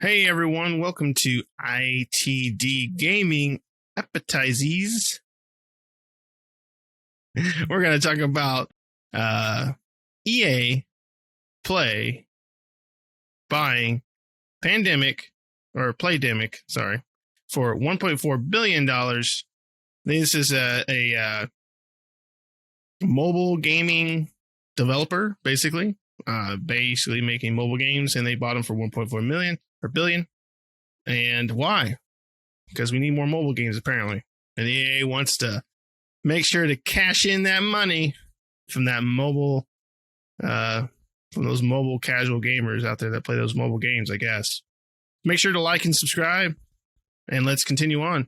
Hey everyone, welcome to ITD Gaming Appetizes. We're going to talk about EA Play buying Playdemic for $1.4 billion. This is a mobile gaming developer, basically making mobile games, and they bought them for 1.4 billion. And why? Because we need more mobile games, apparently. And EA wants to make sure to cash in that money from that mobile, from those mobile casual gamers out there that play those mobile games, I guess. Make sure to like and subscribe, and let's continue on.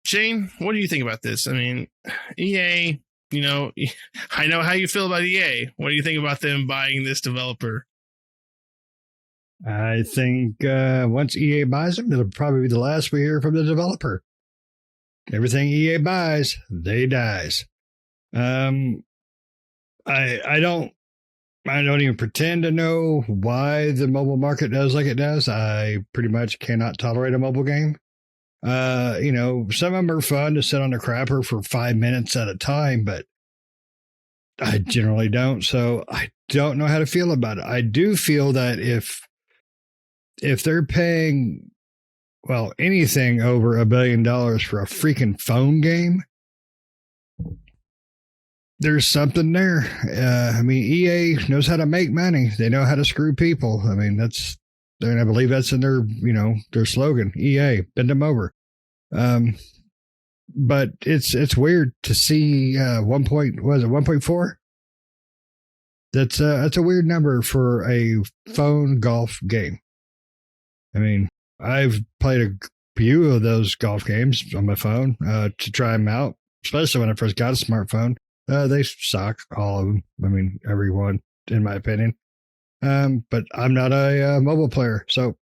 Shane, what do you think about this? I mean, EA, I know how you feel about EA. What do you think about them buying this developer? I think once EA buys them, it'll probably be the last we hear from the developer. Everything EA buys, they dies. I don't even pretend to know why the mobile market does like it does. I pretty much cannot tolerate a mobile game. Some of them are fun to sit on a crapper for 5 minutes at a time, but I generally don't. So I don't know how to feel about it. I do feel that if they're paying, anything over $1 billion for a freaking phone game, there's something there. EA knows how to make money. They know how to screw people. I believe that's in their slogan. EA, bend them over. But it's weird to see 1.4? That's a weird number for a phone golf game. I mean, I've played a few of those golf games on my phone to try them out, especially when I first got a smartphone. They suck, all of them. I mean, everyone, in my opinion. But I'm not a mobile player, so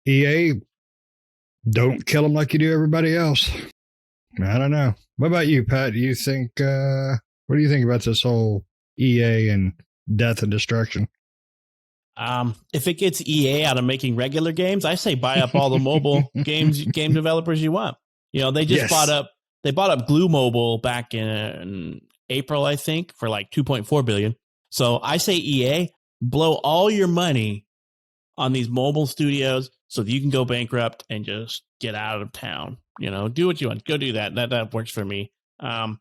EA, don't kill them like you do everybody else. I don't know. What about you, Pat? Do you think? What do you think about this whole EA and death and destruction? If it gets EA out of making regular games, I say buy up all the mobile game developers you want. They just bought up Glue Mobile back in April, I think, for like $2.4 billion. So I say EA, blow all your money on these mobile studios so that you can go bankrupt and just get out of town. Do what you want. Go do that. That works for me. I've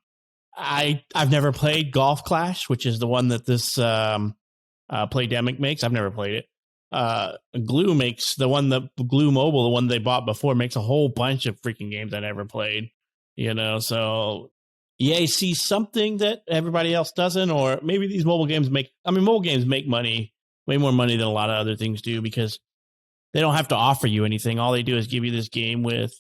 never played Golf Clash, which is the one that this Playdemic makes. I've never played it. Glue makes the Glue Mobile, the one they bought before, makes a whole bunch of freaking games I never played. So EA sees something that everybody else doesn't, or maybe these mobile games make money, way more money than a lot of other things do, because they don't have to offer you anything. All they do is give you this game with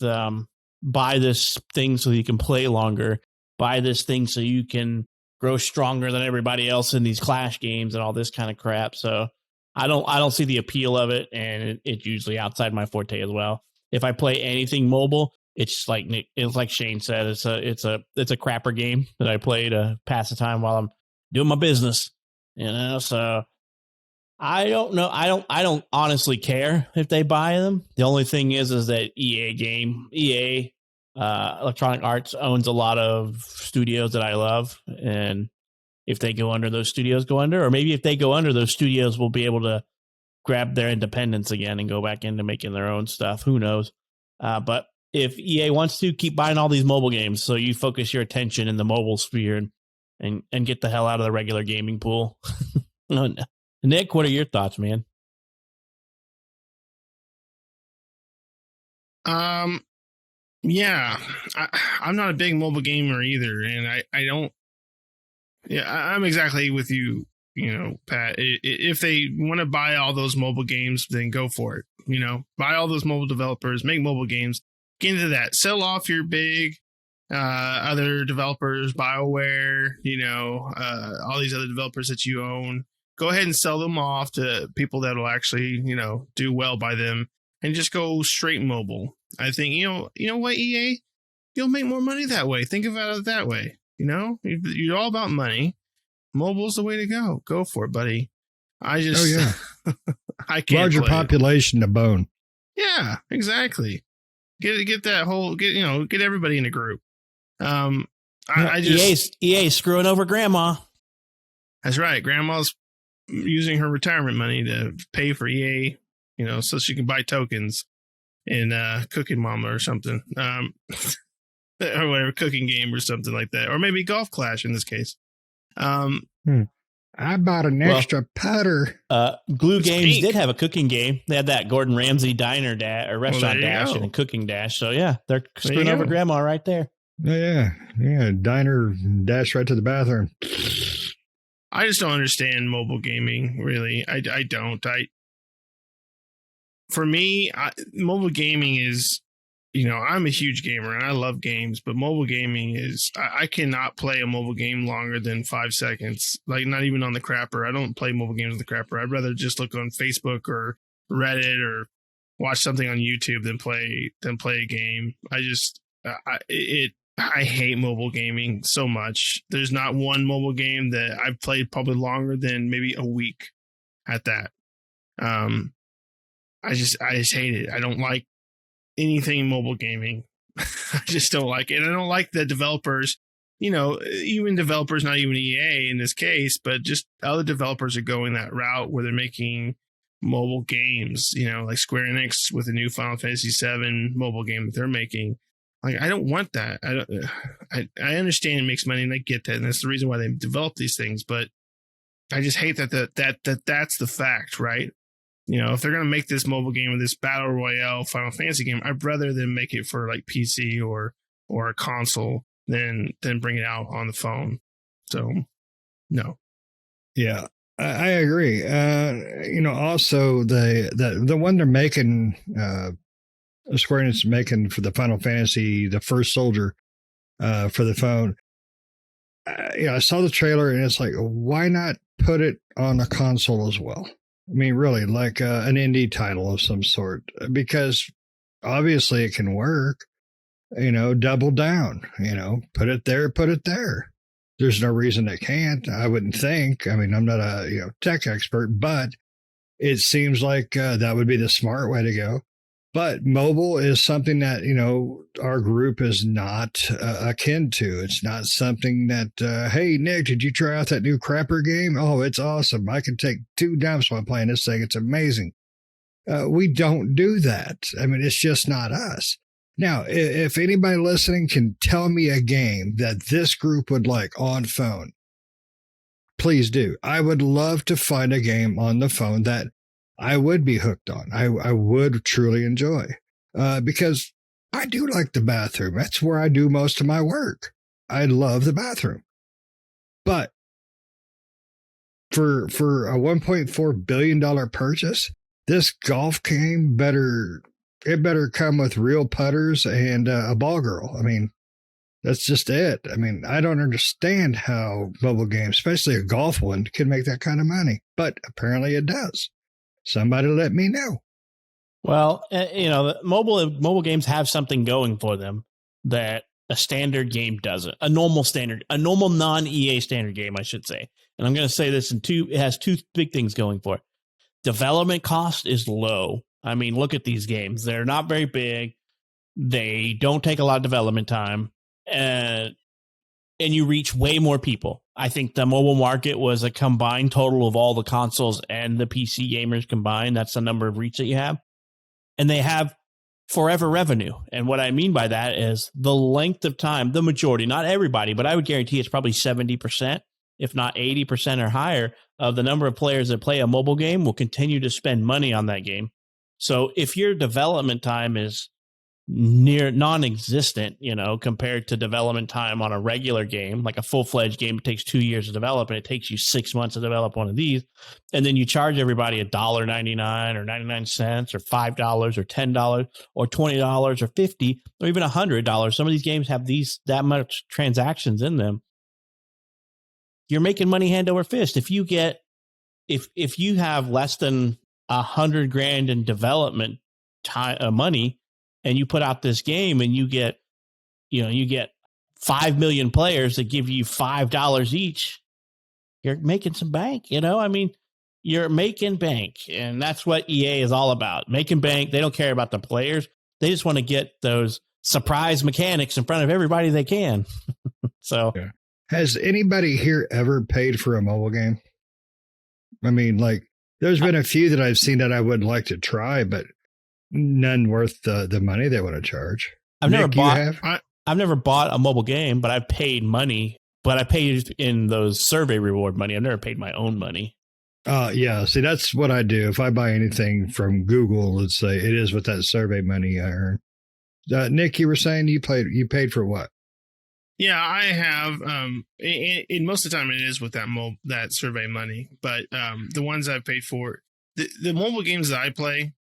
buy this thing so you can play longer, buy this thing so you can grow stronger than everybody else in these Clash games and all this kind of crap. So I don't see the appeal of it, and it's usually outside my forte as well. If I play anything mobile, it's like Shane said, it's a crapper game that I play to pass the time while I'm doing my business. So I don't know. I don't honestly care if they buy them. The only thing is that EA Electronic Arts owns a lot of studios that I love, and if they go under, those studios go under, or maybe if they go under, those studios will be able to grab their independence again and go back into making their own stuff. Who knows? But if EA wants to, keep buying all these mobile games, so you focus your attention in the mobile sphere and get the hell out of the regular gaming pool. Nick, what are your thoughts, man? Yeah, I'm not a big mobile gamer either, and I don't. Yeah, I'm exactly with you, Pat. If they want to buy all those mobile games, then go for it. Buy all those mobile developers, make mobile games, get into that, sell off your big other developers, BioWare, all these other developers that you own. Go ahead and sell them off to people that will actually, do well by them, and just go straight mobile. I think, you know what, EA? You'll make more money that way. Think about it that way. You're all about money. Mobile's the way to go. Go for it, buddy. I can't larger play population to bone. Yeah, exactly. Get that whole get everybody in a group. I just EA screwing over grandma. That's right. Grandma's using her retirement money to pay for EA, so she can buy tokens in Cooking Mama or something, or whatever, cooking game or something like that, or maybe Golf Clash in this case. I bought an extra putter. Glue Games did have a cooking game. They had that Gordon Ramsay diner or restaurant dash and a cooking dash. So yeah, they're screwing over grandma right there. Yeah, diner dash right to the bathroom. I just don't understand mobile gaming, really. I don't. For me, mobile gaming is, I'm a huge gamer and I love games, but mobile gaming is, I cannot play a mobile game longer than 5 seconds. Like, not even on the crapper. I don't play mobile games on the crapper. I'd rather just look on Facebook or Reddit or watch something on YouTube than play a game. I hate mobile gaming so much. There's not one mobile game that I've played probably longer than maybe a week at that. I just hate it. I don't like anything mobile gaming. I just don't like it. I don't like the developers, even developers, not even EA in this case, but just other developers are going that route where they're making mobile games, like Square Enix with the new Final Fantasy VII mobile game that they're making. Like, I don't want that. I understand it makes money and I get that. And that's the reason why they develop these things. But I just hate that's the fact, right? If they're going to make this mobile game or this battle royale Final Fantasy game, I'd rather them make it for like PC or a console than bring it out on the phone. So, no. Yeah, I agree. Also the one they're making, Square Enix is making for the Final Fantasy, the First Soldier, for the phone. I saw the trailer and it's like, why not put it on a console as well? I mean, really, like an indie title of some sort, because obviously it can work. Double down. Put it there. There's no reason it can't. I wouldn't think. I mean, I'm not a tech expert, but it seems like that would be the smart way to go. But mobile is something that, our group is not akin to. It's not something that, hey, Nick, did you try out that new crapper game? Oh, it's awesome. I can take 2 dumps while playing this thing. It's amazing. We don't do that. I mean, it's just not us. Now, if anybody listening can tell me a game that this group would like on phone, please do. I would love to find a game on the phone that I would be hooked on. I would truly enjoy, because I do like the bathroom. That's where I do most of my work. I love the bathroom. But for a $1.4 billion purchase, this golf game better come with real putters and a ball girl. I mean, that's just it. I mean, I don't understand how mobile games, especially a golf one, can make that kind of money. But apparently it does. Somebody let me know. Well, the mobile games have something going for them that a standard game doesn't. A normal non-EA standard game, I should say. And I'm going to say this it has 2 big things going for it. Development cost is low. I mean, look at these games. They're not very big. They don't take a lot of development time. And you reach way more people. I think the mobile market was a combined total of all the consoles and the PC gamers combined. That's the number of reach that you have. And they have forever revenue. And what I mean by that is the length of time, the majority, not everybody, but I would guarantee it's probably 70%, if not 80% or higher, of the number of players that play a mobile game will continue to spend money on that game. So if your development time is near non-existent, compared to development time on a regular game, like a full-fledged game, it takes 2 years to develop and it takes you 6 months to develop one of these. And then you charge everybody $1.99 or 99 cents or $5 or $10 or $20 or $50 or even $100. Some of these games have that much transactions in them. You're making money hand over fist. If you have less than $100,000 in development time, money, and you put out this game and you get 5 million players that give you $5 each, you're making some bank. I mean, you're making bank, and that's what EA is all about. Making bank. They don't care about the players. They just want to get those surprise mechanics in front of everybody they can. So, yeah. Has anybody here ever paid for a mobile game? I mean, like, there's been a few that I've seen that I would like to try, but none worth the money they want to charge. I've Nick, never bought a mobile game, but I've paid money. But I paid in those survey reward money. I've never paid my own money. Yeah. See, that's what I do. If I buy anything from Google, let's say it is with that survey money I earn. Nick, you were saying you paid for what? Yeah, I have. In most of the time, it is with that survey money. But the ones I've paid for, the mobile games that I play,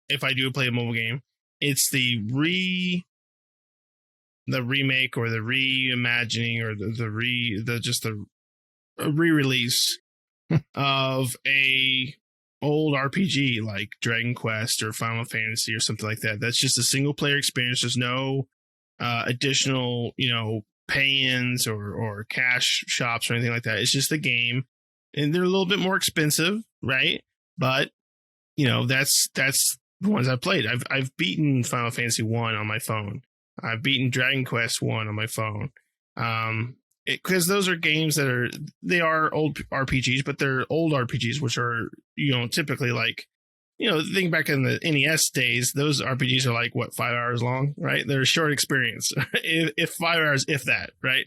if I do play a mobile game, it's the remake or the reimagining or the re-release of a old RPG like Dragon Quest or Final Fantasy or something like that. That's just a single player experience. There's no additional, pay-ins or cash shops or anything like that. It's just a game, and they're a little bit more expensive, right? But that's the ones I've played. I've beaten Final Fantasy 1 on my phone. I've beaten Dragon Quest 1 on my phone. Because those are games they are old RPGs, but they're old RPGs, which are, typically like, think back in the NES days, those RPGs are like, 5 hours long, right? They're a short experience. if 5 hours, if that, right?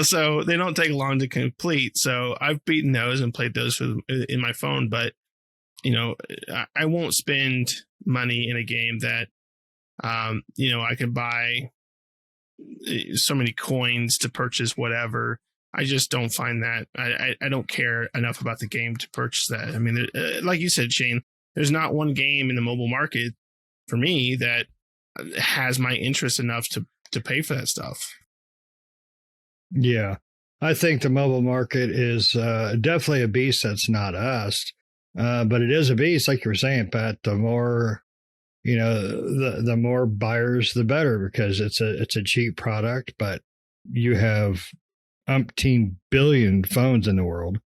So they don't take long to complete. So I've beaten those and played those in my phone, but, I won't spend money in a game that, I could buy so many coins to purchase whatever. I just don't find that. I don't care enough about the game to purchase that. I mean, like you said, Shane, there's not one game in the mobile market for me that has my interest enough to pay for that stuff. Yeah, I think the mobile market is definitely a beast that's not us, but it is a beast, like you were saying, Pat. The more the more buyers, the better, because it's a cheap product, but you have umpteen billion phones in the world.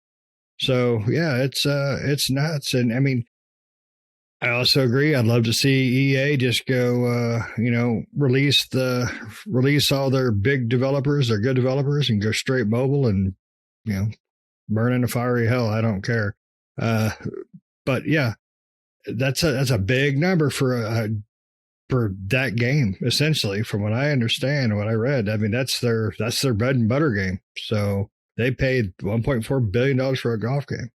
So yeah, it's nuts. And I mean, I also agree. I'd love to see EA just go, release all their big developers, their good developers, and go straight mobile and, burn in a fiery hell. I don't care. But yeah, that's a big number for that game, essentially, from what I understand and what I read. I mean, that's their bread and butter game. So they paid $1.4 billion for a golf game.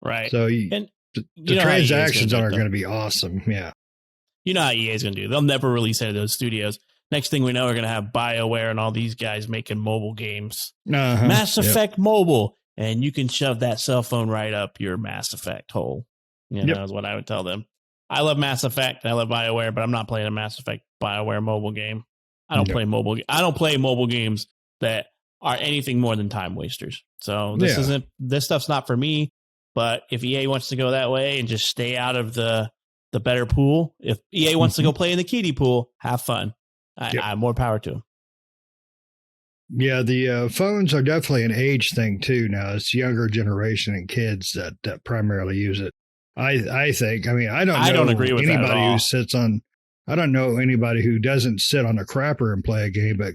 Right. So the transactions are going to be awesome. Yeah. You know how EA is going to do. They'll never release any of those studios. Next thing we know, we're going to have BioWare and all these guys making mobile games. Mass Effect Mobile. And you can shove that cell phone right up your Mass Effect hole. Is what I would tell them. I love Mass Effect. I love BioWare, but I'm not playing a Mass Effect BioWare mobile game. I don't play mobile games that are anything more than time wasters. So this stuff's not for me. But if EA wants to go that way and just stay out of the better pool, if EA wants to go play in the kiddie pool, have fun. I more power to them. Yeah, the phones are definitely an age thing too. Now it's younger generation and kids that primarily use it. I think. I mean, I don't agree with anybody who sits on. I don't know anybody who doesn't sit on a crapper and play a game, but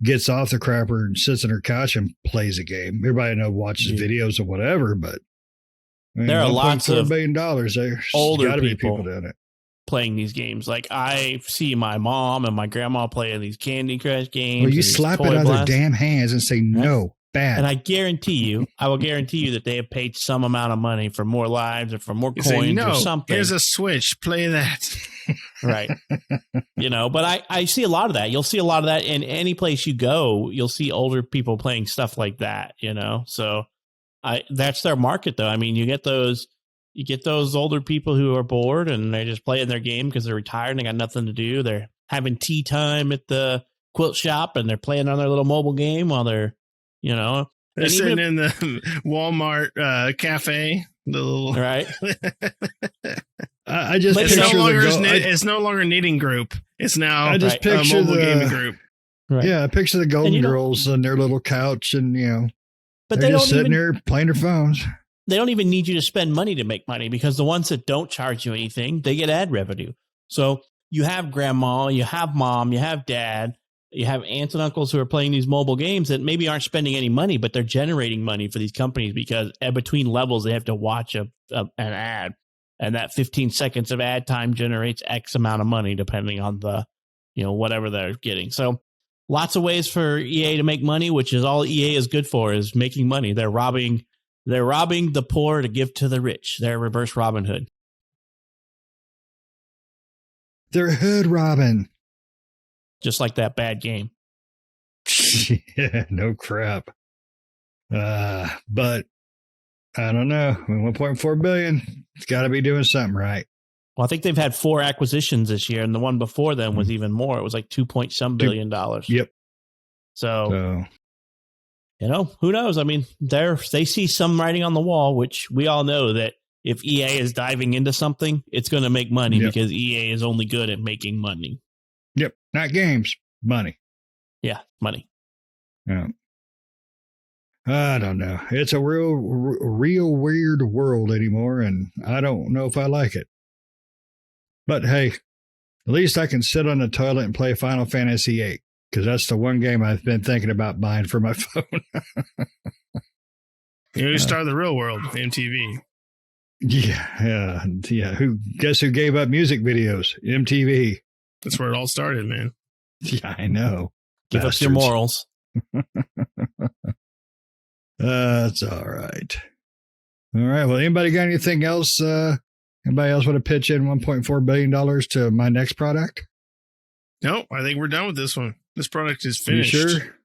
gets off the crapper and sits on her couch and plays a game. Everybody watches videos or whatever, but I mean, there are lots of $1.4 billion. There's older got to be people doing it. Playing these games. Like I see my mom and my grandma playing these Candy Crush games. Well, you slap it out of their damn hands and say no, bad. And I will guarantee you that they have paid some amount of money for more lives or for more coins or something. Here's a Switch, play that. Right. But I see a lot of that. You'll see a lot of that in any place you go. You'll see older people playing stuff like that, So that's their market though. I mean, you get those older people who are bored and they're just playing their game because they're retired and they got nothing to do. They're having tea time at the quilt shop and they're playing on their little mobile game while they're, they're sitting in the Walmart cafe. The little right. I just it's no longer knitting group. It's now I just picture mobile gaming group. Right. Yeah, I picture the Golden Girls on their little couch and but they're just sitting there playing their phones. they don't even need you to spend money to make money, because the ones that don't charge you anything, they get ad revenue. So you have grandma, you have mom, you have dad, you have aunts and uncles who are playing these mobile games that maybe aren't spending any money, but they're generating money for these companies, because between levels, they have to watch an ad. And that 15 seconds of ad time generates X amount of money, depending on the, whatever they're getting. So lots of ways for EA to make money, which is all EA is good for, is making money. They're robbing the poor to give to the rich. They're reverse Robin Hood. They're hood robbing. Just like that bad game. Yeah, no crap. But I don't know. 1.4 billion. It's got to be doing something right. Well, I think they've had 4 acquisitions this year, and the one before them was even more. It was like $2.some billion. Yep. So, who knows? I mean, they see some writing on the wall, which we all know that if EA is diving into something, it's going to make money, because EA is only good at making money. Yep. Not games, money. Yeah, money. Yeah. I don't know. It's a real weird world anymore, and I don't know if I like it. But hey, at least I can sit on the toilet and play Final Fantasy VIII, because that's the one game I've been thinking about buying for my phone. You start the real world, MTV. Yeah. Guess who gave up music videos? MTV. That's where it all started, man. Yeah, I know. Give us your morals. That's all right. All right. Well, anybody got anything else? Anybody else want to pitch in $1.4 billion to my next product? No, I think we're done with this one. This product is finished. You sure?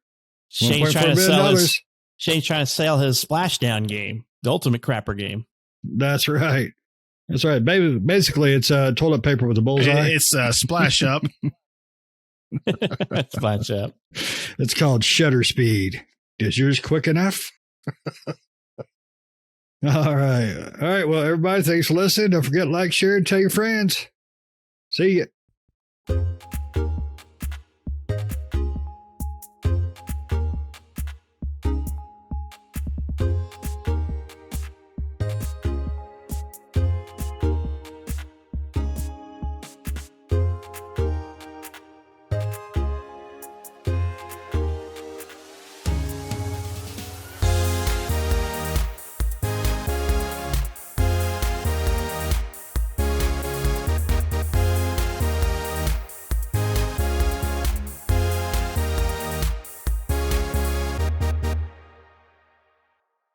Shane's trying to sell his Splashdown game, the ultimate crapper game. That's right. That's right. Basically, it's toilet paper with a bullseye. It's Splash Up. Splash Up. It's called Shutter Speed. Is yours quick enough? All right. Well, everybody, thanks for listening. Don't forget to like, share, and tell your friends. See ya.